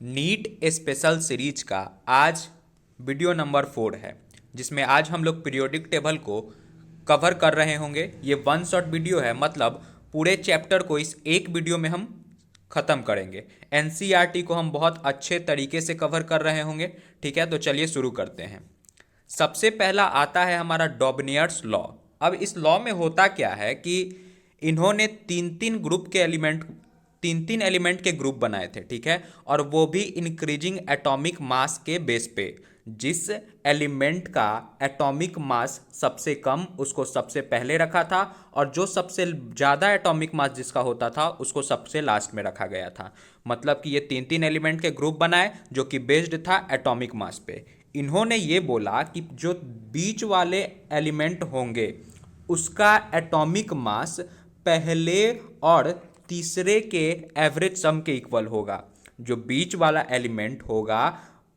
NEET special series का आज video number 4 है, जिसमें आज हम लोग पीरियोडिक टेबल को कवर कर रहे होंगे। ये वन शॉट वीडियो है, मतलब पूरे चैप्टर को इस एक वीडियो में हम ख़त्म करेंगे। एनसीईआरटी को हम बहुत अच्छे तरीके से कवर कर रहे होंगे। ठीक है, तो चलिए शुरू करते हैं। सबसे पहला आता है हमारा डॉबनियर्स लॉ। अब इस लॉ में होता क्या है कि इन्होंने तीन तीन एलिमेंट के ग्रुप बनाए थे। ठीक है, और वो भी इंक्रीजिंग एटॉमिक मास के बेस पे। जिस एलिमेंट का एटॉमिक मास सबसे कम उसको सबसे पहले रखा था, और जो सबसे ज़्यादा एटॉमिक मास जिसका होता था उसको सबसे लास्ट में रखा गया था। मतलब कि ये तीन तीन एलिमेंट के ग्रुप बनाए जो कि बेस्ड था एटॉमिक मास पे। इन्होंने ये बोला कि जो बीच वाले एलिमेंट होंगे उसका एटॉमिक मास पहले और तीसरे के एवरेज सम के इक्वल होगा। जो बीच वाला एलिमेंट होगा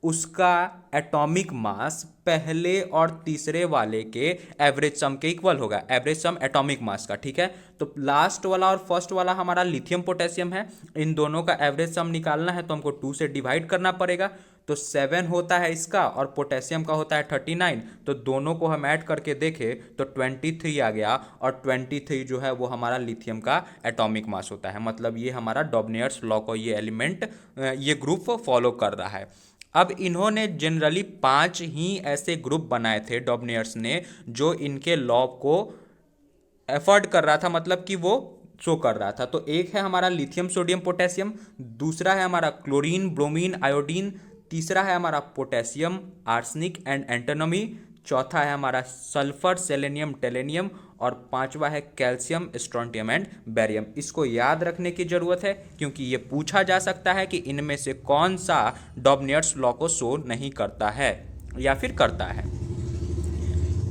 उसका एटॉमिक मास पहले और तीसरे वाले के एवरेज सम के इक्वल होगा, एवरेज सम एटॉमिक मास का। ठीक है, तो लास्ट वाला और फर्स्ट वाला हमारा लिथियम पोटेशियम है। इन दोनों का एवरेज सम निकालना है तो हमको 2 से डिवाइड करना पड़ेगा। तो 7 होता है इसका और पोटेशियम का होता है 39। तो दोनों को हम ऐड करके देखें तो 23 आ गया, और 23 जो है वो हमारा लिथियम का एटॉमिक मास होता है। मतलब ये हमारा डॉबनियर्स लॉ को ये ग्रुप फॉलो कर रहा है। अब इन्होंने जनरली 5 ही ऐसे ग्रुप बनाए थे डॉबनियर्स ने, जो इनके लॉ को एफर्ट कर रहा था, मतलब कि वो शो कर रहा था। तो एक है हमारा लिथियम सोडियम पोटेशियम, दूसरा है हमारा क्लोरीन ब्रोमीन आयोडीन, तीसरा है हमारा पोटेशियम आर्सेनिक एंड एंटीमनी, चौथा है हमारा सल्फर सेलेनियम टेलेनियम, और पांचवा है कैल्शियम स्ट्रोंटियम एंड बेरियम। इसको याद रखने की जरूरत है क्योंकि ये पूछा जा सकता है कि इनमें से कौन सा डॉबनियर्स लॉ को शो नहीं करता है या फिर करता है।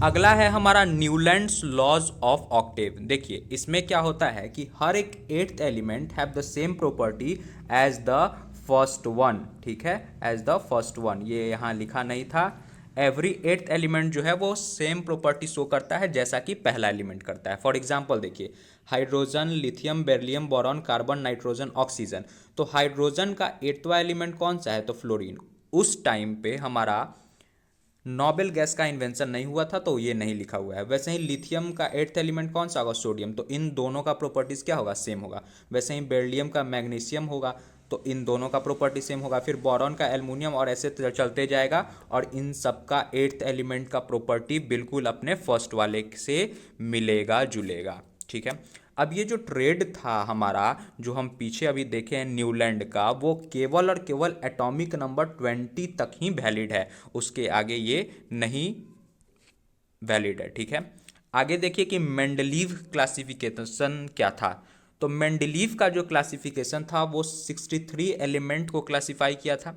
अगला है हमारा न्यूलैंड्स लॉज ऑफ ऑक्टेव। देखिए इसमें क्या होता है कि हर एक eighth element have the same property as the first one. ठीक है, एज द फर्स्ट वन, ये यहाँ लिखा नहीं था। एवरी एट्थ एलिमेंट जो है वो सेम प्रॉपर्टी शो करता है जैसा कि पहला एलिमेंट करता है। फॉर एग्जांपल देखिए, hydrogen lithium beryllium boron carbon nitrogen oxygen. तो हाइड्रोजन का एट्थवा एलिमेंट कौन सा है? तो फ्लोरीन। उस टाइम पे हमारा नोबेल गैस का इन्वेंशन नहीं हुआ था तो ये नहीं लिखा हुआ है। वैसे ही लिथियम का एट्थ एलिमेंट कौन सा होगा? सोडियम। तो इन दोनों का प्रॉपर्टीज क्या होगा? सेम होगा। वैसे ही बेरिलियम का मैग्नीशियम होगा तो इन दोनों का प्रॉपर्टी सेम होगा। फिर बोरॉन का एल्युमिनियम, और ऐसे चलते जाएगा। और इन सब का एट्थ एलिमेंट का प्रॉपर्टी बिल्कुल अपने फर्स्ट वाले से मिलेगा जुलेगा। ठीक है, अब ये जो ट्रेड था हमारा, जो हम पीछे अभी देखे हैं न्यूलैंड का, वो केवल और केवल एटॉमिक नंबर 20 तक ही वैलिड है, उसके आगे ये नहीं वैलिड है। ठीक है, आगे देखिए कि मेंडलीव क्लासिफिकेशन क्या था। तो मेंडलीव का जो क्लासिफिकेशन था वो 63 एलिमेंट को क्लासिफाई किया था।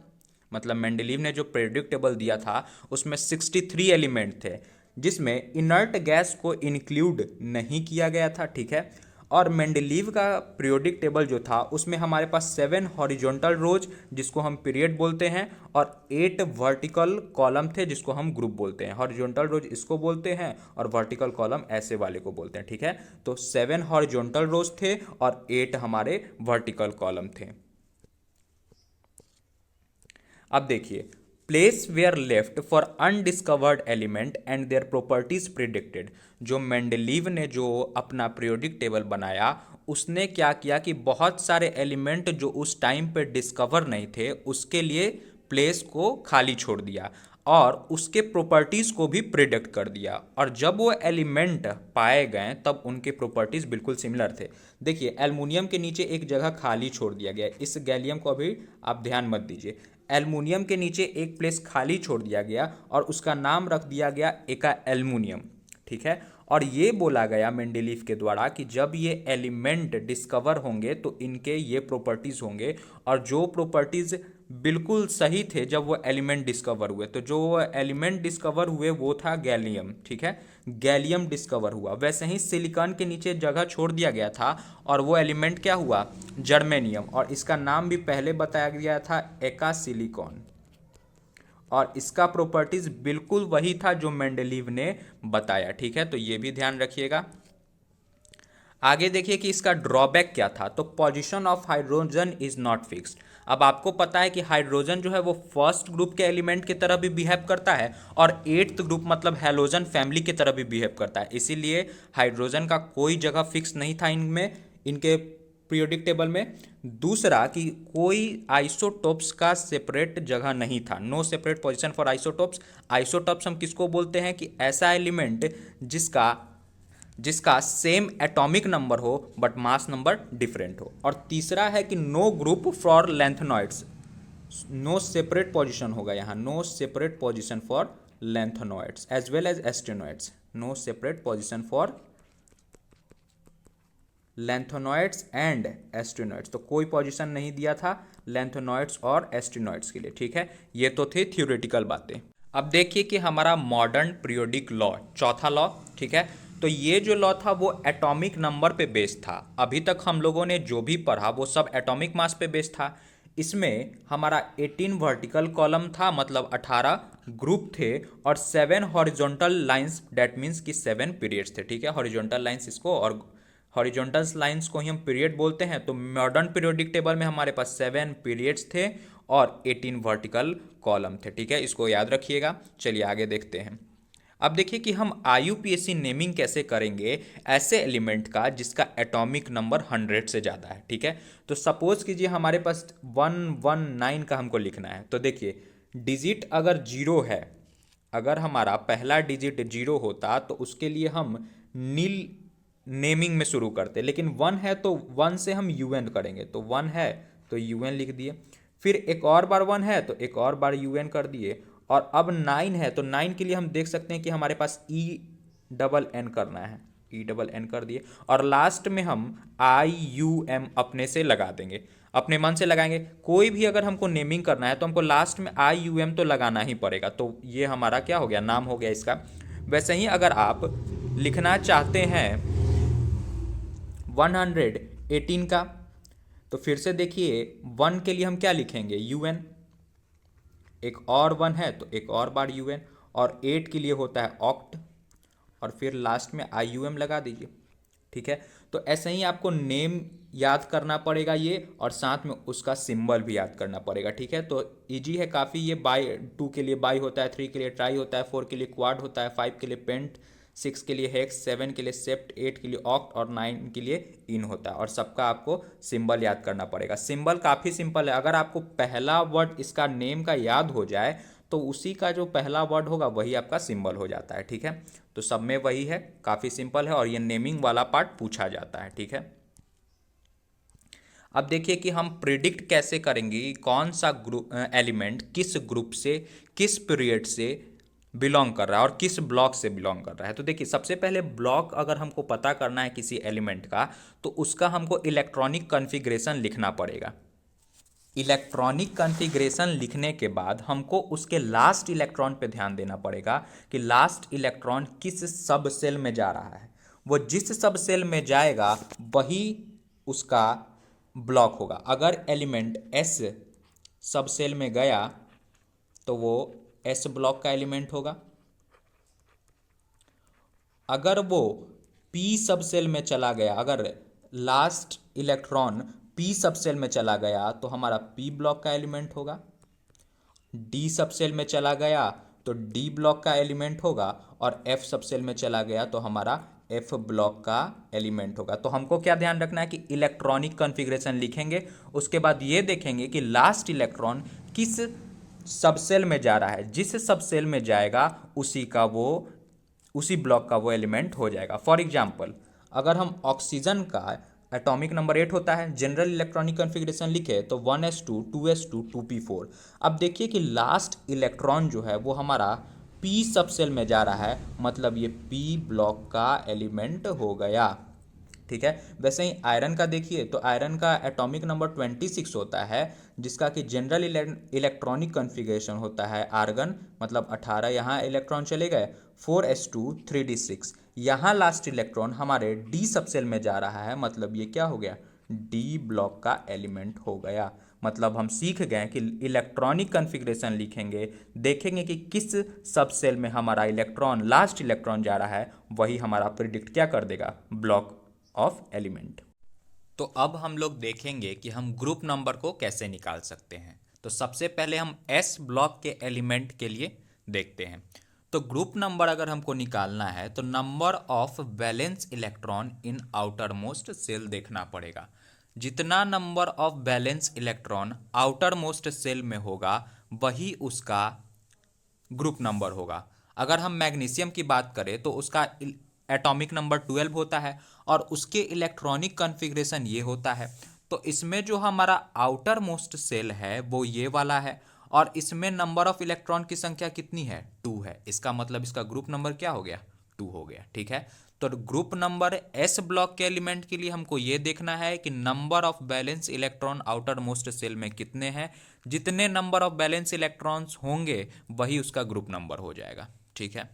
मतलब मेंडलीव ने जो पीरियोडिक टेबल दिया था उसमें 63 एलिमेंट थे, जिसमें इनर्ट गैस को इंक्लूड नहीं किया गया था। ठीक है, और मेंडलीव का पीरियोडिक टेबल जो था उसमें हमारे पास 7 हॉरिजॉन्टल रोज जिसको हम पीरियड बोलते हैं, और 8 वर्टिकल कॉलम थे जिसको हम ग्रुप बोलते हैं। हॉरिजॉन्टल रोज इसको बोलते हैं और वर्टिकल कॉलम ऐसे वाले को बोलते हैं। ठीक है, तो 7 हॉरिजॉन्टल रोज थे और 8 हमारे वर्टिकल कॉलम थे। अब देखिए, place where left for undiscovered element and their properties predicted. जो मेंडलीव ने जो अपना पीरियोडिक टेबल बनाया, उसने क्या किया कि बहुत सारे एलिमेंट जो उस टाइम पे डिस्कवर नहीं थे उसके लिए प्लेस को खाली छोड़ दिया, और उसके प्रॉपर्टीज़ को भी प्रिडिक्ट कर दिया। और जब वो एलिमेंट पाए गए तब उनके प्रॉपर्टीज़ बिल्कुल सिमिलर थे। देखिए, एल्युमिनियम के नीचे एक जगह खाली छोड़ दिया गया, इस गैलियम को अभी आप ध्यान मत दीजिए। एल्युमिनियम के नीचे एक प्लेस खाली छोड़ दिया गया और उसका नाम रख दिया गया एका एल्युमिनियम। ठीक है, और ये बोला गया मेंडलीव के द्वारा कि जब ये एलिमेंट डिस्कवर होंगे तो इनके ये प्रॉपर्टीज़ होंगे, और जो प्रॉपर्टीज़ बिल्कुल सही थे जब वो एलिमेंट डिस्कवर हुए। तो जो एलिमेंट डिस्कवर हुए वो था गैलियम। ठीक है, गैलियम डिस्कवर हुआ। वैसे ही सिलिकॉन के नीचे जगह छोड़ दिया गया था और वो एलिमेंट क्या हुआ? जर्मेनियम। और इसका नाम भी पहले बताया गया था एका सिलिकॉन, और इसका प्रॉपर्टीज बिल्कुल वही था जो मेंडलीव ने बताया। ठीक है, तो ये भी ध्यान रखिएगा। आगे देखिए कि इसका ड्रॉबैक क्या था। तो position of hydrogen is not fixed. अब आपको पता है कि हाइड्रोजन जो है वो फर्स्ट ग्रुप के एलिमेंट की तरह भी बिहेव करता है और एट्थ ग्रुप मतलब हैलोजन फैमिली की तरह भी बिहेव करता है, इसीलिए हाइड्रोजन का कोई जगह फिक्स नहीं था इनमें, इनके पीरियोडिक टेबल में। दूसरा कि कोई आइसोटोप्स का सेपरेट जगह नहीं था, no separate position for isotopes. Isotopes हम किसको बोलते हैं कि ऐसा एलिमेंट जिसका जिसका सेम एटॉमिक नंबर हो बट मास नंबर डिफरेंट हो। और तीसरा है कि no group for lanthanoids, no separate position होगा यहाँ, no separate position for lanthanoids as well as एस्टेनॉइड्स, no separate position for lanthanoids and एस्टेनॉइड्स, तो कोई पोजीशन नहीं दिया था लेंथेनॉइड्स और एस्टेनॉइड्स के लिए, ठीक है। ये तो थे थ्योरेटिकल बातें। अब देखिए कि हमारा मॉडर्न पीरियोडिक लॉ, चौथा लॉ, ठीक है। तो ये जो लॉ था वो एटॉमिक नंबर पे बेस्ड था। अभी तक हम लोगों ने जो भी पढ़ा वो सब एटॉमिक मास पे बेस्ड था। इसमें हमारा 18 वर्टिकल कॉलम था, मतलब 18 ग्रुप थे, और 7 हॉरिजॉन्टल लाइंस, डेट मीन्स कि 7 पीरियड्स थे, ठीक है। हॉरिजॉन्टल लाइंस इसको और हॉरिजॉन्टल लाइंस को ही हम पीरियड बोलते हैं। तो मॉडर्न पीरियोडिक टेबल में हमारे पास 7 पीरियड्स थे और 18 वर्टिकल कॉलम थे, ठीक है। इसको याद रखिएगा। चलिए आगे देखते हैं। अब देखिए कि हम IUPAC नेमिंग कैसे करेंगे ऐसे एलिमेंट का जिसका एटॉमिक नंबर 100 से ज़्यादा है, ठीक है। तो सपोज कीजिए हमारे पास 119 का हमको लिखना है। तो देखिए डिजिट अगर जीरो है, अगर हमारा पहला डिजिट जीरो होता तो उसके लिए हम नील नेमिंग में शुरू करते, लेकिन 1 है तो 1 से हम UN करेंगे। तो 1 है तो UN लिख दिए, फिर एक और बार 1 है तो एक और बार UN कर दिए, और अब 9 है तो 9 के लिए हम देख सकते हैं कि हमारे पास ENN करना है, ENN कर दिए, और लास्ट में हम IUM अपने से लगा देंगे, अपने मन से लगाएंगे। कोई भी अगर हमको नेमिंग करना है तो हमको लास्ट में IUM तो लगाना ही पड़ेगा। तो ये हमारा क्या हो गया, नाम हो गया इसका। वैसे ही अगर आप लिखना चाहते हैं 118 का, तो फिर से देखिए 1 के लिए हम क्या लिखेंगे, UN, एक और 1 है तो एक और बार UN, और 8 के लिए होता है ऑक्ट, और फिर लास्ट में IUM लगा दीजिए, ठीक है। तो ऐसे ही आपको नेम याद करना पड़ेगा ये, और साथ में उसका सिंबल भी याद करना पड़ेगा, ठीक है। तो इजी है काफ़ी ये। बाई 2 के लिए बाई होता है, 3 के लिए ट्राई होता है, 4 के लिए क्वाड होता है, 5 के लिए पेंट, 6 के लिए हेक्स, 7 के लिए सेप्ट, 8 के लिए ऑक्ट और 9 के लिए इन होता है। और सबका आपको सिंबल याद करना पड़ेगा। सिंबल काफ़ी सिंपल है, अगर आपको पहला वर्ड इसका नेम का याद हो जाए तो उसी का जो पहला वर्ड होगा वही आपका सिंबल हो जाता है, ठीक है। तो सब में वही है, काफ़ी सिंपल है, और ये नेमिंग वाला पार्ट पूछा जाता है, ठीक है। अब देखिए कि हम प्रिडिक्ट कैसे करेंगे कौन सा ग्रुप एलिमेंट किस ग्रुप से, किस पीरियड से बिलोंग कर रहा है और किस ब्लॉक से बिलोंग कर रहा है। तो देखिए सबसे पहले ब्लॉक अगर हमको पता करना है किसी एलिमेंट का, तो उसका हमको इलेक्ट्रॉनिक कॉन्फ़िगरेशन लिखना पड़ेगा। इलेक्ट्रॉनिक कॉन्फ़िगरेशन लिखने के बाद हमको उसके लास्ट इलेक्ट्रॉन पे ध्यान देना पड़ेगा कि लास्ट इलेक्ट्रॉन किस सब सेल में जा रहा है। वो जिस सब सेल में जाएगा वही उसका ब्लॉक होगा। अगर एलिमेंट S सब सेल में गया तो वो S ब्लॉक का एलिमेंट होगा। अगर वो P सब सेल में चला गया, अगर लास्ट इलेक्ट्रॉन P सब सेल में चला गया तो हमारा P ब्लॉक का एलिमेंट होगा। D सब सेल में चला गया तो D ब्लॉक का एलिमेंट होगा, और F सब सेल में चला गया तो हमारा F ब्लॉक का एलिमेंट होगा। तो हमको क्या ध्यान रखना है कि इलेक्ट्रॉनिक कॉन्फ़िगरेशन लिखेंगे, उसके बाद ये देखेंगे कि लास्ट इलेक्ट्रॉन किस सबसेल में जा रहा है, जिस सबसेल में जाएगा उसी ब्लॉक का वो एलिमेंट हो जाएगा। फॉर एग्जाम्पल अगर हम ऑक्सीजन का एटॉमिक नंबर 8 होता है, जनरल इलेक्ट्रॉनिक कॉन्फ़िगरेशन लिखे तो 1s2 2s2 2p4। अब देखिए कि लास्ट इलेक्ट्रॉन जो है वो हमारा P सब सेल में जा रहा है, मतलब ये P ब्लॉक का एलिमेंट हो गया, ठीक है। वैसे ही आयरन का देखिए तो आयरन का एटॉमिक नंबर 26 होता है, जिसका कि जनरल इलेक्ट्रॉनिक कॉन्फ़िगरेशन होता है आर्गन, मतलब 18 यहाँ इलेक्ट्रॉन चले गए, 4s2 3d6। यहाँ लास्ट इलेक्ट्रॉन हमारे D सब सेल में जा रहा है, मतलब ये क्या हो गया, D ब्लॉक का एलिमेंट हो गया। मतलब हम सीख गए कि इलेक्ट्रॉनिक कॉन्फ़िगरेशन लिखेंगे, देखेंगे कि किस सब सेल में हमारा इलेक्ट्रॉन, लास्ट इलेक्ट्रॉन जा रहा है, वही हमारा प्रिडिक्ट क्या कर देगा, ब्लॉक ऑफ एलिमेंट। तो अब हम लोग देखेंगे कि हम ग्रुप नंबर को कैसे निकाल सकते हैं। तो सबसे पहले हम एस ब्लॉक के एलिमेंट के लिए देखते हैं। तो ग्रुप नंबर अगर हमको निकालना है तो number of valence electron in outer most shell देखना पड़ेगा। जितना number of valence electron outer most shell में होगा वही उसका ग्रुप नंबर होगा। अगर हम मैग्नीशियम की बात करें तो उसका एटॉमिक नंबर 12 होता है और उसके इलेक्ट्रॉनिक कॉन्फ़िगरेशन ये होता है। तो इसमें जो हमारा आउटर मोस्ट सेल है वो ये वाला है और इसमें नंबर ऑफ इलेक्ट्रॉन की संख्या कितनी है, 2 है। इसका मतलब इसका ग्रुप नंबर क्या हो गया, 2 हो गया। ठीक है, तो ग्रुप नंबर एस ब्लॉक के एलिमेंट के लिए हमको ये देखना है कि number of valence electron outer most shell में कितने हैं। जितने नंबर ऑफ बैलेंस इलेक्ट्रॉन्स होंगे वही उसका ग्रुप नंबर हो जाएगा। ठीक है,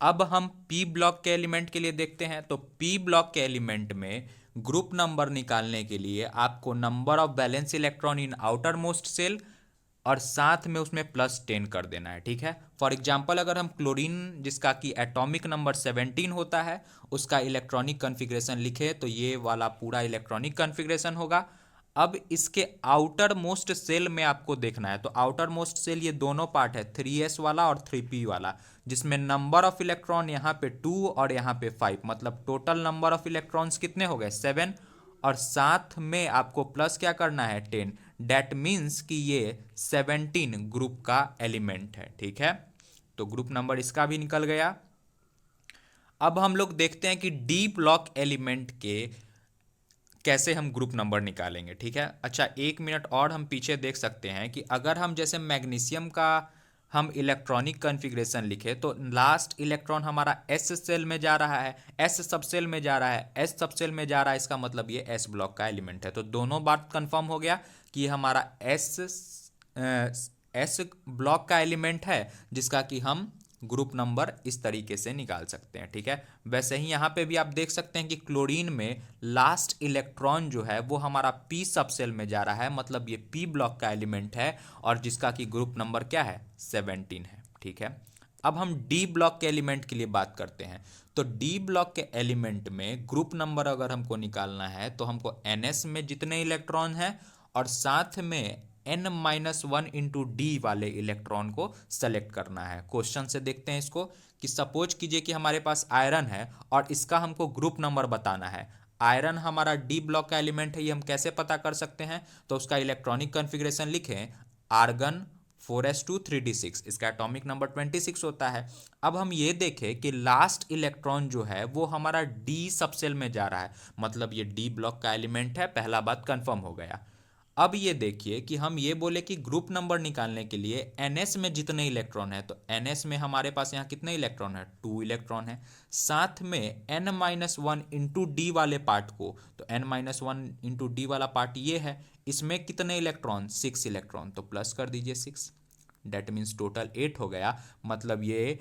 अब हम पी ब्लॉक के एलिमेंट के लिए देखते हैं। तो पी ब्लॉक के एलिमेंट में ग्रुप नंबर निकालने के लिए आपको number of valence electron in outer most shell और साथ में उसमें +10 कर देना है। ठीक है, फॉर एग्जांपल अगर हम क्लोरीन जिसका कि एटॉमिक नंबर 17 होता है उसका इलेक्ट्रॉनिक कॉन्फ़िगरेशन लिखे तो ये वाला पूरा इलेक्ट्रॉनिक कॉन्फ़िगरेशन होगा। अब इसके आउटर मोस्ट सेल में आपको देखना है। तो आउटर मोस्ट सेल ये दोनों पार्ट है, 3s वाला और 3p वाला, जिसमें नंबर ऑफ इलेक्ट्रॉन यहाँ पे 2 और यहाँ पे 5, मतलब टोटल नंबर ऑफ इलेक्ट्रॉन्स कितने हो गए, 7। और साथ में आपको प्लस क्या करना है, 10। डेट मीन्स कि ये 17 ग्रुप का एलिमेंट है। ठीक है, तो ग्रुप नंबर इसका भी निकल गया। अब हम लोग देखते हैं कि डी ब्लॉक एलिमेंट के कैसे हम ग्रुप नंबर निकालेंगे। ठीक है, अच्छा 1 मिनट और हम पीछे देख सकते हैं कि अगर हम जैसे मैग्नीशियम का हम इलेक्ट्रॉनिक कॉन्फ़िगरेशन लिखे तो लास्ट इलेक्ट्रॉन हमारा एस सेल में जा रहा है, एस सब सेल में जा रहा है, एस सब सेल में जा रहा है, इसका मतलब ये एस ब्लॉक का एलिमेंट है। तो दोनों बात कंफर्म हो गया कि हमारा एस ब्लॉक का एलिमेंट है जिसका कि हम ग्रुप नंबर इस तरीके से निकाल सकते हैं। ठीक है, वैसे ही यहाँ पे भी आप देख सकते हैं कि क्लोरीन में लास्ट इलेक्ट्रॉन जो है वो हमारा पी सब सेल में जा रहा है, मतलब ये पी ब्लॉक का एलिमेंट है और जिसका कि ग्रुप नंबर क्या है, 17 है। ठीक है, अब हम डी ब्लॉक के एलिमेंट के लिए बात करते हैं। तो डी ब्लॉक के एलिमेंट में ग्रुप नंबर अगर हमको निकालना है तो हमको एनएस में जितने इलेक्ट्रॉन हैं और साथ में n-1 इंटू डी वाले इलेक्ट्रॉन को सेलेक्ट करना है। क्वेश्चन से देखते हैं इसको कि सपोज कीजिए कि हमारे पास आयरन है और इसका हमको ग्रुप नंबर बताना है। आयरन हमारा डी ब्लॉक का एलिमेंट है, ये हम कैसे पता कर सकते हैं, तो उसका इलेक्ट्रॉनिक कॉन्फ़िगरेशन लिखें, आर्गन 4s2 3d6, इसका एटॉमिक नंबर 26 होता है। अब हम ये देखें कि लास्ट इलेक्ट्रॉन जो है वो हमारा डी सबसेल में जा रहा है, मतलब ये डी ब्लॉक का एलिमेंट है, पहला बात कंफर्म हो गया। अब ये देखिए कि हम ये बोले कि ग्रुप नंबर निकालने के लिए एनएस में जितने इलेक्ट्रॉन है, तो एनएस में हमारे पास यहाँ कितने इलेक्ट्रॉन है, 2 इलेक्ट्रॉन है। साथ में n-1 इंटू डी वाले पार्ट को, तो n-1 इंटू डी वाला पार्ट ये है, इसमें कितने इलेक्ट्रॉन, 6 इलेक्ट्रॉन, तो प्लस कर दीजिए 6। डेट मीन्स टोटल 8 हो गया, मतलब ये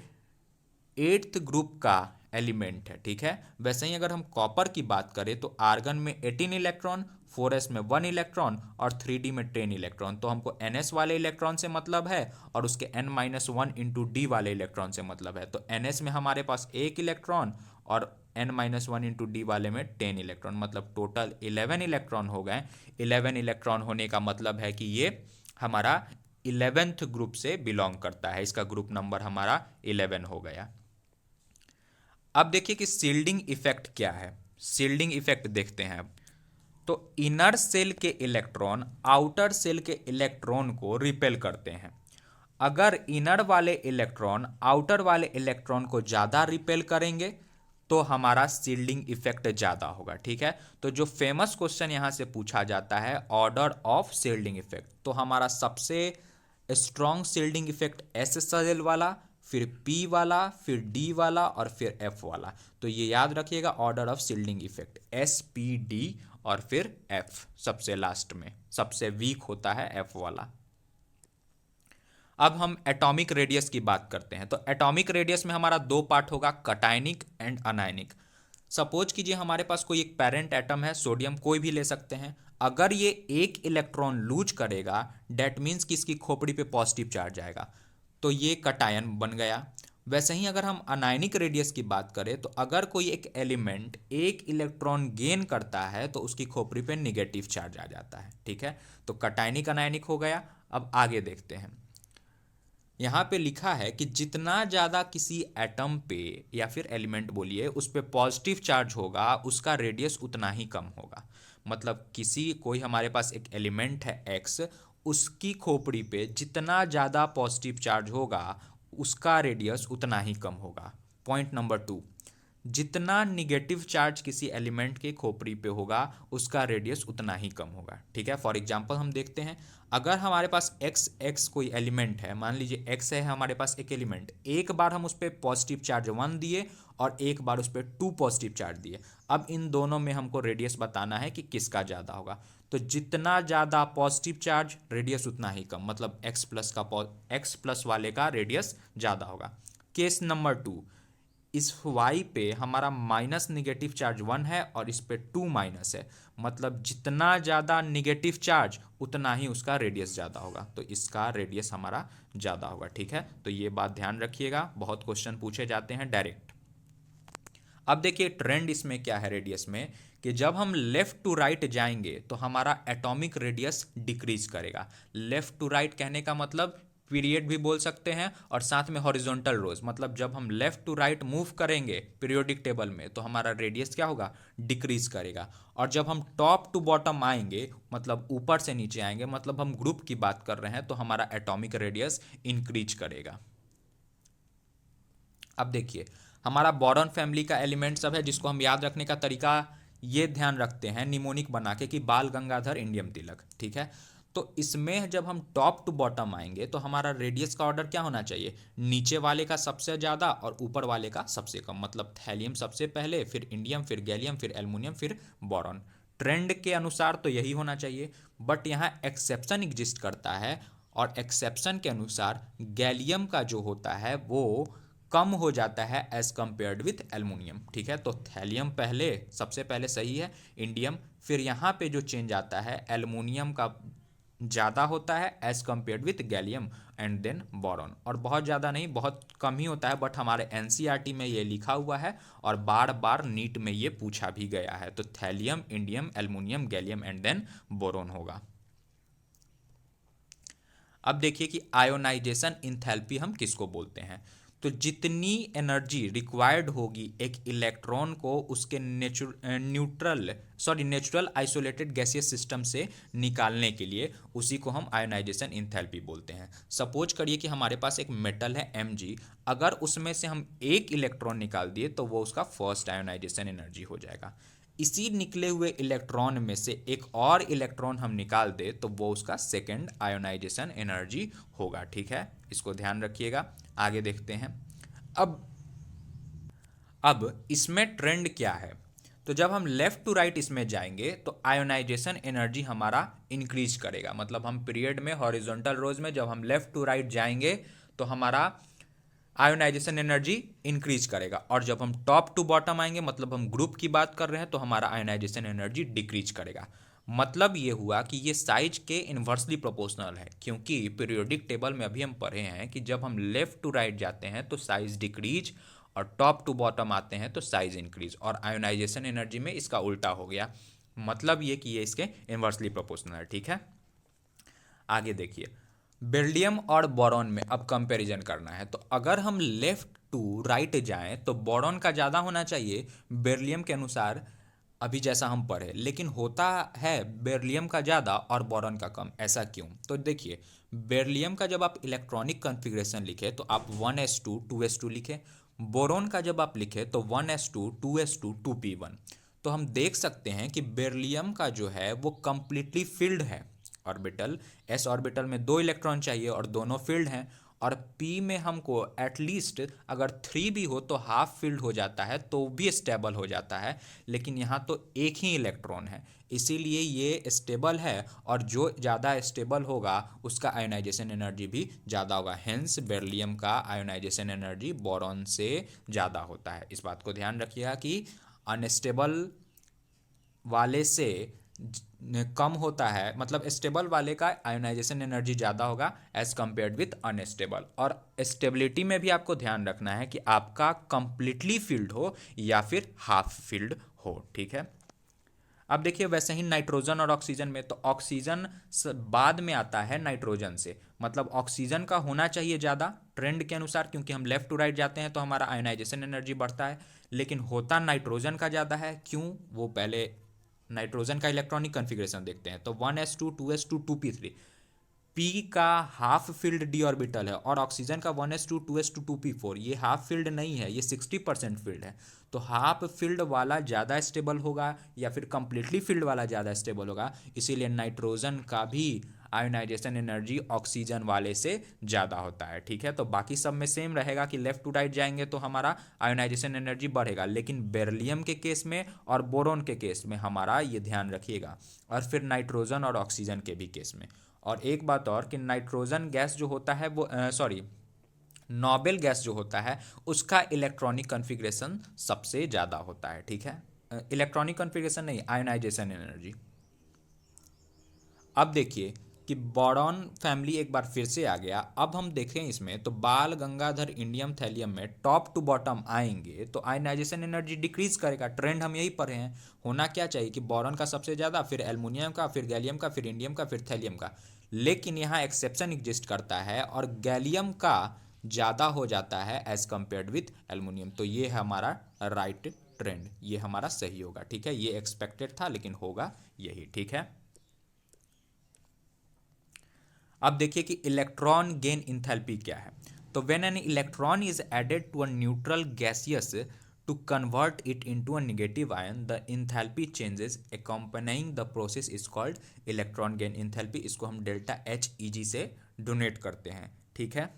8th ग्रुप का एलिमेंट है। ठीक है, वैसे ही अगर हम कॉपर की बात करें तो आर्गन में 18 इलेक्ट्रॉन, 4s में 1 इलेक्ट्रॉन और 3d में 10 इलेक्ट्रॉन। तो हमको ns वाले इलेक्ट्रॉन से मतलब है और उसके n-1 इंटू डी वाले इलेक्ट्रॉन से मतलब है। तो ns में हमारे पास 1 इलेक्ट्रॉन और n-1 इंटू डी वाले में 10 इलेक्ट्रॉन, मतलब टोटल 11 इलेक्ट्रॉन हो गए। 11 इलेक्ट्रॉन होने का मतलब है कि ये हमारा 11th ग्रुप से बिलोंग करता है, इसका ग्रुप नंबर हमारा 11 हो गया। अब देखिए कि शील्डिंग इफेक्ट क्या है। शील्डिंग इफेक्ट देखते हैं अब। तो इनर सेल के इलेक्ट्रॉन आउटर सेल के इलेक्ट्रॉन को रिपेल करते हैं। अगर इनर वाले इलेक्ट्रॉन आउटर वाले इलेक्ट्रॉन को ज़्यादा रिपेल करेंगे तो हमारा शील्डिंग इफेक्ट ज़्यादा होगा। ठीक है, तो जो फेमस क्वेश्चन यहाँ से पूछा जाता है ऑर्डर ऑफ शील्डिंग इफेक्ट, तो हमारा सबसे strong shielding effect S shell वाला, फिर P वाला, फिर D वाला और फिर F वाला। तो ये याद रखिएगा order of shielding effect, S P D और फिर F सबसे लास्ट में, सबसे वीक होता है F वाला। अब हम एटॉमिक रेडियस की बात करते हैं। तो एटॉमिक रेडियस में हमारा 2 पार्ट होगा, कटायनिक एंड अनायनिक। सपोज कीजिए हमारे पास कोई एक पेरेंट एटम है, सोडियम कोई भी ले सकते हैं। अगर ये 1 इलेक्ट्रॉन लूज करेगा डेट मीन्स कि इसकी खोपड़ी पे पॉजिटिव चार्ज आएगा, तो ये कटायन बन गया। वैसे ही अगर हम अनायनिक रेडियस की बात करें तो अगर कोई एक एलिमेंट एक इलेक्ट्रॉन गेन करता है तो उसकी खोपड़ी पे निगेटिव चार्ज आ जाता है, ठीक है। तो कटायनिक अनायनिक हो गया। अब आगे देखते हैं। यहाँ पे लिखा है कि जितना ज़्यादा किसी एटम पे या फिर एलिमेंट बोलिए उस पे पॉजिटिव चार्ज होगा उसका रेडियस उतना ही कम होगा। मतलब कोई हमारे पास एक एलिमेंट है एक्स, उसकी खोपड़ी पे जितना ज़्यादा पॉजिटिव चार्ज होगा उसका रेडियस उतना ही कम होगा। पॉइंट नंबर 2, जितना निगेटिव चार्ज किसी एलिमेंट के खोपड़ी पे होगा उसका रेडियस उतना ही कम होगा, ठीक है। फॉर एग्जांपल हम देखते हैं, अगर हमारे पास एक्स कोई एलिमेंट है, मान लीजिए एक्स है हमारे पास एक एलिमेंट, एक बार हम उस पर पॉजिटिव चार्ज 1 दिए और एक बार उस पर 2 पॉजिटिव चार्ज दिए। अब इन दोनों में हमको रेडियस बताना है कि किसका ज़्यादा होगा। तो जितना ज़्यादा पॉजिटिव चार्ज रेडियस उतना ही कम, मतलब एक्स प्लस वाले का रेडियस ज़्यादा होगा। केस नंबर 2, इस y पे हमारा माइनस निगेटिव चार्ज 1 है और इस पे 2 माइनस है, मतलब जितना ज़्यादा निगेटिव चार्ज उतना ही उसका रेडियस ज़्यादा होगा, तो इसका रेडियस हमारा ज़्यादा होगा, ठीक है। तो ये बात ध्यान रखिएगा, बहुत क्वेश्चन पूछे जाते हैं डायरेक्ट। अब देखिए ट्रेंड इसमें क्या है रेडियस में, कि जब हम लेफ्ट टू राइट जाएंगे तो हमारा एटॉमिक रेडियस डिक्रीज करेगा। लेफ्ट टू राइट कहने का मतलब पीरियड भी बोल सकते हैं और साथ में हॉरिजॉन्टल रोज, मतलब जब हम लेफ्ट टू राइट मूव करेंगे पीरियोडिक टेबल में तो हमारा रेडियस क्या होगा, डिक्रीज करेगा। और जब हम टॉप टू बॉटम आएंगे, मतलब ऊपर से नीचे आएंगे, मतलब हम ग्रुप की बात कर रहे हैं, तो हमारा एटॉमिक रेडियस इंक्रीज करेगा। अब देखिए हमारा बोरॉन फैमिली का एलिमेंट सब है, जिसको हम याद रखने का तरीका ये ध्यान रखते हैं निमोनिक बना के कि बाल गंगाधर इंडियम तिलक, ठीक है। तो इसमें जब हम टॉप टू बॉटम आएंगे तो हमारा रेडियस का ऑर्डर क्या होना चाहिए, नीचे वाले का सबसे ज़्यादा और ऊपर वाले का सबसे कम, मतलब थैलियम सबसे पहले, फिर इंडियम, फिर गैलियम, फिर एल्युमिनियम, फिर बोरॉन। ट्रेंड के अनुसार तो यही होना चाहिए, बट यहाँ एक्सेप्शन एग्जिस्ट करता है और एक्सेप्शन के अनुसार गैलियम का जो होता है वो कम हो जाता है एज कंपेयर्ड विथ एल्युमिनियम, ठीक है। तो थैलियम पहले सबसे पहले सही है, इंडियम, फिर यहाँ पे जो चेंज आता है एल्युमिनियम का ज़्यादा होता है as compared with gallium, and then boron. और बहुत ज़्यादा नहीं, बहुत कम ही होता है, बट हमारे एनसीईआरटी में ये लिखा हुआ है और बार बार नीट में ये पूछा भी गया है। तो thallium, indium, aluminium, gallium and then boron होगा। अब देखिए कि आयोनाइजेशन इंथैल्पी हम किसको बोलते हैं। तो जितनी एनर्जी रिक्वायर्ड होगी एक इलेक्ट्रॉन को उसके नेचुरल आइसोलेटेड गैसियस सिस्टम से निकालने के लिए, उसी को हम आयोनाइजेशन इंथैल्पी बोलते हैं। सपोज करिए कि हमारे पास एक मेटल है Mg, अगर उसमें से हम एक इलेक्ट्रॉन निकाल दिए तो वो उसका फर्स्ट आयोनाइजेशन एनर्जी हो जाएगा। इसी निकले हुए इलेक्ट्रॉन में से एक और इलेक्ट्रॉन हम निकाल दे तो वो उसका सेकेंड आयोनाइजेशन एनर्जी होगा, ठीक है। इसको ध्यान रखिएगा। आगे देखते हैं। अब इसमें ट्रेंड क्या है, तो जब हम लेफ्ट टू राइट इसमें जाएंगे तो आयोनाइजेशन एनर्जी हमारा इंक्रीज करेगा, मतलब हम पीरियड में हॉरिजॉन्टल रोज में जब हम लेफ्ट टू राइट जाएंगे तो हमारा आयोनाइजेशन एनर्जी इंक्रीज करेगा, और जब हम टॉप टू बॉटम आएंगे, मतलब हम ग्रुप की बात कर रहे हैं, तो हमारा आयोनाइजेशन एनर्जी डिक्रीज करेगा। मतलब ये हुआ कि ये साइज के इन्वर्सली प्रोपोर्शनल है, क्योंकि पीरियोडिक टेबल में अभी हम पढ़े हैं कि जब हम लेफ्ट टू राइट जाते हैं तो साइज डिक्रीज और टॉप टू बॉटम आते हैं तो साइज इंक्रीज, और आयोनाइजेशन एनर्जी में इसका उल्टा हो गया। मतलब ये कि ये इसके इन्वर्सली प्रोपोर्शनल है, ठीक है। आगे देखिए, बेरिलियम और बोरॉन में अब कंपैरिजन करना है। तो अगर हम लेफ्ट टू राइट जाएं तो बोरॉन का ज़्यादा होना चाहिए बेरिलियम के अनुसार, अभी जैसा हम पढ़े, लेकिन होता है बेरिलियम का ज़्यादा और बोरॉन का कम। ऐसा क्यों, तो देखिए बेरिलियम का जब आप इलेक्ट्रॉनिक कॉन्फ़िगरेशन लिखे तो आप 1s2 2s2 लिखे, बोरॉन का जब आप लिखे तो 1s2 2s2 2p1। तो हम देख सकते हैं कि बेरिलियम का जो है वो कंप्लीटली फिल्ड है ऑर्बिटल, एस ऑर्बिटल में 2 इलेक्ट्रॉन चाहिए और दोनों फिल्ड हैं, और पी में हमको एटलीस्ट अगर 3 भी हो तो हाफ फिल्ड हो जाता है तो भी स्टेबल हो जाता है, लेकिन यहाँ तो एक ही इलेक्ट्रॉन है, इसीलिए ये स्टेबल है, और जो ज़्यादा स्टेबल होगा उसका आयोनाइजेशन एनर्जी भी ज़्यादा होगा। हेंस बेरिलियम का आयोनाइजेशन एनर्जी बोरॉन से ज़्यादा होता है। इस बात को ध्यान रखिएगा कि अनस्टेबल वाले से कम होता है, मतलब स्टेबल वाले का आयोनाइजेशन एनर्जी ज़्यादा होगा एज कम्पेयर्ड विथ अनस्टेबल। और स्टेबिलिटी में भी आपको ध्यान रखना है कि आपका कंप्लीटली फिल्ड हो या फिर हाफ फिल्ड हो, ठीक है। अब देखिए वैसे ही नाइट्रोजन और ऑक्सीजन में, तो ऑक्सीजन बाद में आता है नाइट्रोजन से, मतलब ऑक्सीजन का होना चाहिए ज़्यादा ट्रेंड के अनुसार, क्योंकि हम लेफ्ट टू राइट जाते हैं तो हमारा आयोनाइजेशन एनर्जी बढ़ता है, लेकिन होता नाइट्रोजन का ज़्यादा है। क्यों? वो पहले नाइट्रोजन का इलेक्ट्रॉनिक कन्फिग्रेशन देखते हैं, तो 1s2 2s2 2p3, पी का हाफ फील्ड डी ऑर्बिटल है और ऑक्सीजन का 1s2 2s2 2p4, ये हाफ फील्ड नहीं है, ये 60% फील्ड है। तो हाफ फील्ड वाला ज़्यादा स्टेबल होगा या फिर कंप्लीटली फील्ड वाला ज़्यादा स्टेबल होगा, इसीलिए नाइट्रोजन का भी आयोनाइजेशन एनर्जी ऑक्सीजन वाले से ज़्यादा होता है, ठीक है। तो बाकी सब में सेम रहेगा कि लेफ्ट टू राइट जाएंगे तो हमारा आयोनाइजेशन एनर्जी बढ़ेगा, लेकिन बेरिलियम के केस में और बोरोन के केस में हमारा ये ध्यान रखिएगा, और फिर नाइट्रोजन और ऑक्सीजन के भी केस में। और एक बात और कि नाइट्रोजन गैस जो होता है वो सॉरी नोबेल गैस जो होता है उसका इलेक्ट्रॉनिक कन्फिग्रेशन सबसे ज़्यादा होता है, ठीक है। इलेक्ट्रॉनिक कन्फिग्रेशन नहीं, आयोनाइजेशन एनर्जी। अब देखिए कि बोरॉन फैमिली एक बार फिर से आ गया। अब हम देखें इसमें तो बाल गंगाधर इंडियम थैलियम में टॉप टू बॉटम आएंगे तो आयनाइजेशन एनर्जी डिक्रीज करेगा, ट्रेंड हम यही पढ़े हैं। होना क्या चाहिए कि बोरॉन का सबसे ज़्यादा, फिर एल्युमिनियम का, फिर गैलियम का, फिर इंडियम का, फिर थैलियम का। लेकिन यहाँ एक्सेप्शन एग्जिस्ट करता है और गैलियम का ज़्यादा हो जाता है एज कम्पेयर्ड विथ एल्युमिनियम। तो ये है हमारा राइट ट्रेंड, ये हमारा सही होगा, ठीक है। ये एक्सपेक्टेड था लेकिन होगा यही, ठीक है। अब देखिए कि इलेक्ट्रॉन गेन इंथैल्पी क्या है। तो when an electron is added to a neutral gaseous to convert it into a negative ion, the enthalpy changes accompanying the process is called electron gain enthalpy. इसको हम डेल्टा एच ई जी से donate करते हैं, ठीक है।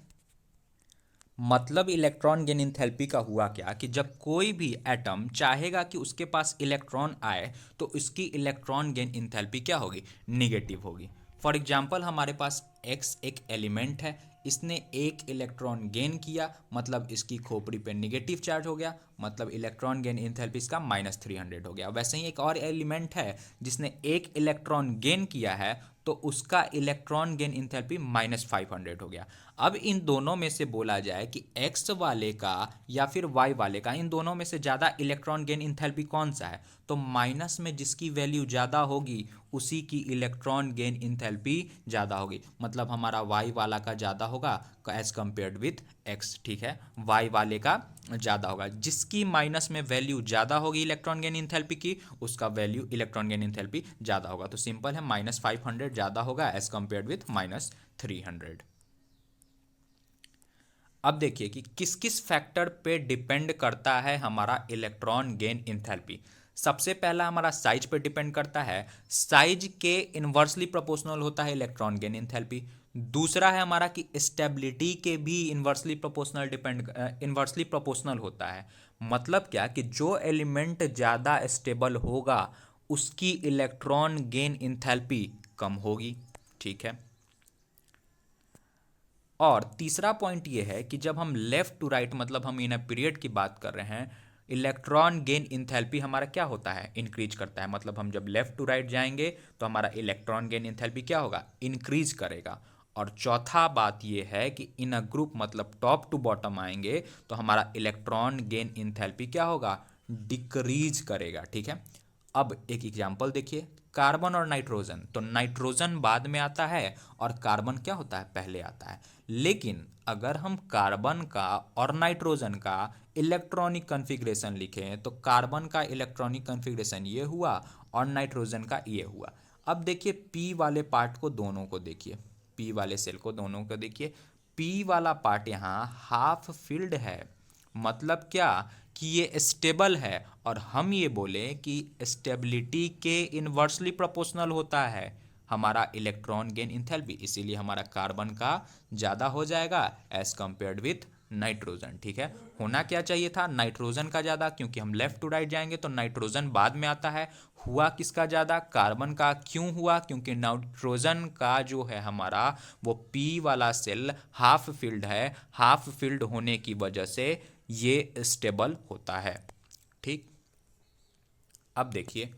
मतलब electron gain enthalpy का हुआ क्या कि जब कोई भी एटम चाहेगा कि उसके पास इलेक्ट्रॉन आए तो उसकी इलेक्ट्रॉन गेन इंथैल्पी क्या होगी? निगेटिव होगी। फॉर एग्जांपल हमारे पास एक्स एक एलिमेंट है, इसने एक इलेक्ट्रॉन गेन किया, मतलब इसकी खोपड़ी पे निगेटिव चार्ज हो गया, मतलब इलेक्ट्रॉन गेन इंथैल्पी इसका -300 हो गया। वैसे ही एक और एलिमेंट है जिसने एक इलेक्ट्रॉन गेन किया है तो उसका इलेक्ट्रॉन गेन इंथैल्पी -500 हो गया। अब इन दोनों में से बोला जाए कि एक्स वाले का या फिर वाई वाले का, इन दोनों में से ज़्यादा इलेक्ट्रॉन गेन इंथैल्पी कौन सा है? तो माइनस में जिसकी वैल्यू ज़्यादा होगी उसी की इलेक्ट्रॉन गेन इंथैल्पी ज़्यादा होगी, मतलब हमारा वाई वाला का ज़्यादा होगा एज कम्पेयर्ड विथ एक्स, ठीक है। वाई वाले का ज़्यादा होगा, जिसकी माइनस में वैल्यू ज़्यादा होगी इलेक्ट्रॉन गेन इंथैल्पी की, उसका वैल्यू इलेक्ट्रॉन गेन इंथैल्पी ज़्यादा होगा। तो सिंपल है, -500 ज़्यादा होगा एज कम्पेयर्ड विथ -300। अब देखिए कि किस किस फैक्टर पे डिपेंड करता है हमारा इलेक्ट्रॉन गेन इंथैल्पी। सबसे पहला हमारा साइज पे डिपेंड करता है, साइज के इन्वर्सली प्रोपोर्शनल होता है इलेक्ट्रॉन गेन इंथैल्पी। दूसरा है हमारा कि स्टेबिलिटी के भी इन्वर्सली प्रोपोर्शनल होता है। मतलब क्या कि जो एलिमेंट ज़्यादा स्टेबल होगा उसकी इलेक्ट्रॉन गेन इंथैल्पी कम होगी, ठीक है। और तीसरा पॉइंट ये है कि जब हम लेफ्ट टू राइट, मतलब हम इन अ पीरियड की बात कर रहे हैं, इलेक्ट्रॉन गेन इंथैल्पी हमारा क्या होता है? इंक्रीज करता है। मतलब हम जब लेफ्ट टू राइट जाएंगे तो हमारा इलेक्ट्रॉन गेन इंथैल्पी क्या होगा? इंक्रीज करेगा। और चौथा बात ये है कि इन अ ग्रुप, मतलब टॉप टू बॉटम आएंगे तो हमारा इलेक्ट्रॉन गेन इंथैल्पी क्या होगा? डिक्रीज करेगा, ठीक है। अब एक एग्जांपल देखिए, कार्बन और नाइट्रोजन। तो नाइट्रोजन बाद में आता है और कार्बन क्या होता है? पहले आता है। लेकिन अगर हम कार्बन का और नाइट्रोजन का इलेक्ट्रॉनिक कन्फिग्रेशन लिखें तो कार्बन का इलेक्ट्रॉनिक कन्फिग्रेशन ये हुआ और नाइट्रोजन का ये हुआ। अब देखिए पी वाले पार्ट को दोनों को देखिए, पी वाले सेल को दोनों को देखिए, पी वाला पार्ट यहाँ हाफ फिल्ड है, मतलब क्या कि ये स्टेबल है। और हम ये बोले कि स्टेबिलिटी के इन्वर्सली प्रोपोर्शनल होता है हमारा इलेक्ट्रॉन गेन इंथैल्पी, इसीलिए हमारा कार्बन का ज़्यादा हो जाएगा एज कंपेयर्ड विथ नाइट्रोजन, ठीक है। होना क्या चाहिए था? नाइट्रोजन का ज़्यादा, क्योंकि हम लेफ्ट टू राइट जाएंगे तो नाइट्रोजन बाद में आता है। हुआ किसका ज़्यादा? कार्बन का। क्यों हुआ? क्योंकि नाइट्रोजन का जो है हमारा वो पी वाला सेल हाफ फिल्ड है, हाफ फिल्ड होने की वजह से ये स्टेबल होता है, ठीक। अब देखिए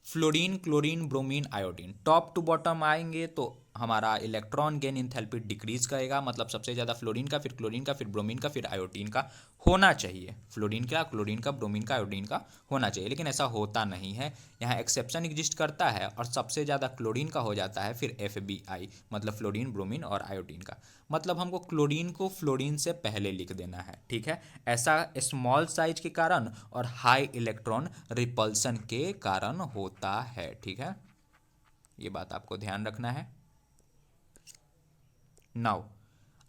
fluorine, chlorine, bromine, iodine, top to bottom आएंगे तो हमारा इलेक्ट्रॉन गेन इंथैल्पी डिक्रीज करेगा, मतलब सबसे ज़्यादा फ्लोरीन का, फिर क्लोरीन का, फिर ब्रोमीन का, फिर आयोडीन का होना चाहिए। फ्लोरीन का, क्लोरीन का, ब्रोमीन का, आयोडीन का होना चाहिए, लेकिन ऐसा होता नहीं है। यहाँ एक्सेप्शन एग्जिस्ट करता है और सबसे ज़्यादा क्लोरीन का हो जाता है, फिर FBI, मतलब फ्लोरीन, ब्रोमीन और आयोडीन का। मतलब हमको क्लोरीन को फ्लोरीन से पहले लिख देना है, ठीक है। ऐसा स्मॉल साइज के कारण और हाई इलेक्ट्रॉन रिपल्सन के कारण होता है, ठीक है। ये बात आपको ध्यान रखना है। नाउ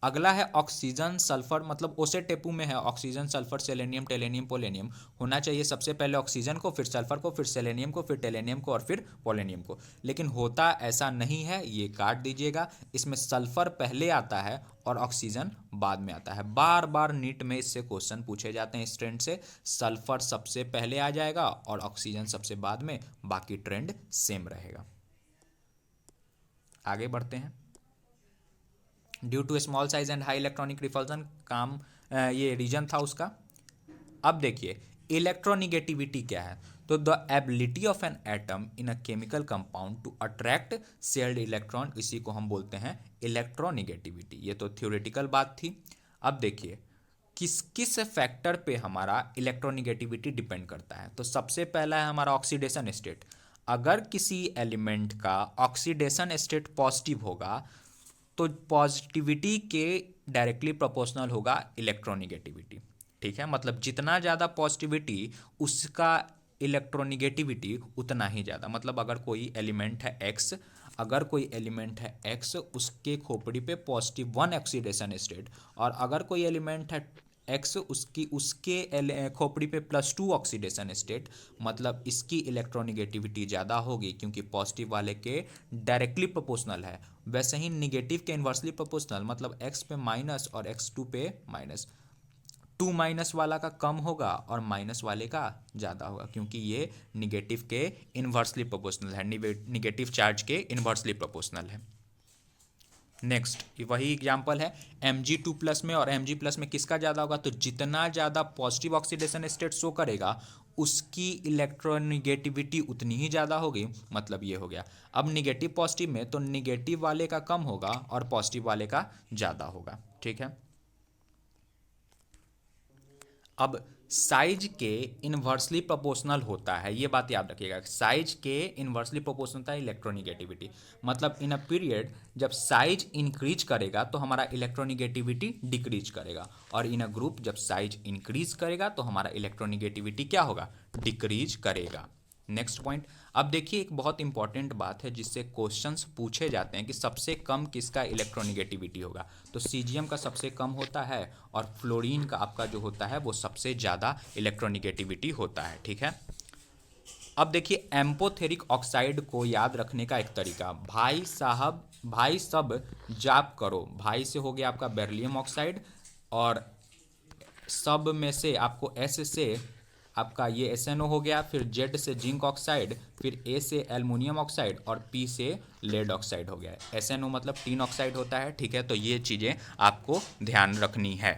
अगला है ऑक्सीजन सल्फर, मतलब ओसे टेपू में है ऑक्सीजन सल्फर सेलेनियम टेलेनियम पोलेनियम। होना चाहिए सबसे पहले ऑक्सीजन को, फिर सल्फर को, फिर सेलेनियम को, फिर टेलेनियम को और फिर पोलेनियम को, लेकिन होता ऐसा नहीं है, ये काट दीजिएगा। इसमें सल्फर पहले आता है और ऑक्सीजन बाद में आता है। बार बार नीट में इससे क्वेश्चन पूछे जाते हैं इस ट्रेंड से। सल्फर सबसे पहले आ जाएगा और ऑक्सीजन सबसे बाद में, बाकी ट्रेंड सेम रहेगा। आगे बढ़ते हैं। Due to small size and high electronic repulsion, काम ये रीजन था उसका। अब देखिए इलेक्ट्रोनिगेटिविटी क्या है, तो the ability of an atom in a chemical compound to attract shared electron, इसी को हम बोलते हैं इलेक्ट्रोनिगेटिविटी। ये तो थ्योरेटिकल बात थी। अब देखिए किस किस फैक्टर पे हमारा इलेक्ट्रोनिगेटिविटी डिपेंड करता है। तो सबसे पहला है हमारा ऑक्सीडेशन स्टेट। अगर किसी एलिमेंट का ऑक्सीडेशन स्टेट पॉजिटिव होगा तो पॉजिटिविटी के डायरेक्टली प्रोपोर्शनल होगा इलेक्ट्रोनिगेटिविटी, ठीक है। मतलब जितना ज़्यादा पॉजिटिविटी उसका इलेक्ट्रोनिगेटिविटी उतना ही ज़्यादा। मतलब अगर कोई एलिमेंट है एक्स, अगर कोई एलिमेंट है एक्स, उसके खोपड़ी पे +1 ऑक्सीडेशन स्टेट, और अगर कोई एलिमेंट है एक्स, उसके खोपड़ी पे +2 ऑक्सीडेशन स्टेट, मतलब इसकी इलेक्ट्रोनिगेटिविटी ज़्यादा होगी क्योंकि पॉजिटिव वाले के डायरेक्टली प्रोपोर्शनल है। वैसे ही निगेटिव के इन्वर्सली प्रोपोर्शनल, मतलब एक्स पे माइनस और x2 पे माइनस। 2 माइनस वाला का कम होगा और माइनस वाले का ज़्यादा होगा, क्योंकि ये निगेटिव के इन्वर्सली प्रोपोर्शनल है, निगेटिव चार्ज के इन्वर्सली प्रोपोर्शनल है। नेक्स्ट वही एग्जांपल है Mg2+ में और Mg+ में किसका ज़्यादा होगा, तो जितना ज़्यादा पॉजिटिव ऑक्सीडेशन स्टेट शो करेगा उसकी इलेक्ट्रोनिगेटिविटी उतनी ही ज़्यादा होगी। मतलब ये हो गया। अब निगेटिव पॉजिटिव में तो निगेटिव वाले का कम होगा और पॉजिटिव वाले का ज़्यादा होगा, ठीक है। अब साइज के इन्वर्सली प्रोपोर्शनल होता है, ये बात याद रखिएगा, साइज के इन्वर्सली प्रोपोर्शनल होता है इलेक्ट्रोनिगेटिविटी। मतलब इन अ पीरियड जब साइज इंक्रीज करेगा तो हमारा इलेक्ट्रोनिगेटिविटी डिक्रीज करेगा, और इन अ ग्रुप जब साइज इंक्रीज करेगा तो हमारा इलेक्ट्रोनिगेटिविटी क्या होगा, डिक्रीज करेगा। Next point. अब देखिए एक बहुत इंपॉर्टेंट बात है जिससे क्वेश्चंस पूछे जाते हैं कि सबसे कम किसका इलेक्ट्रोनिगेटिविटी होगा। तो सीजियम का सबसे कम होता है और फ्लोरीन का आपका जो होता है वो सबसे ज़्यादा इलेक्ट्रोनिगेटिविटी होता है, ठीक है। अब देखिए एम्पोथेरिक ऑक्साइड को याद रखने का एक तरीका, भाई साहब भाई सब जाप करो। भाई से हो गया आपका बेरिलियम ऑक्साइड, और सब में से आपको S से आपका ये SNO हो गया, फिर Z से जिंक ऑक्साइड, फिर A से एल्युमिनियम ऑक्साइड और P से लेड ऑक्साइड हो गया है। SNO मतलब टीन ऑक्साइड होता है, ठीक है। तो ये चीज़ें आपको ध्यान रखनी है।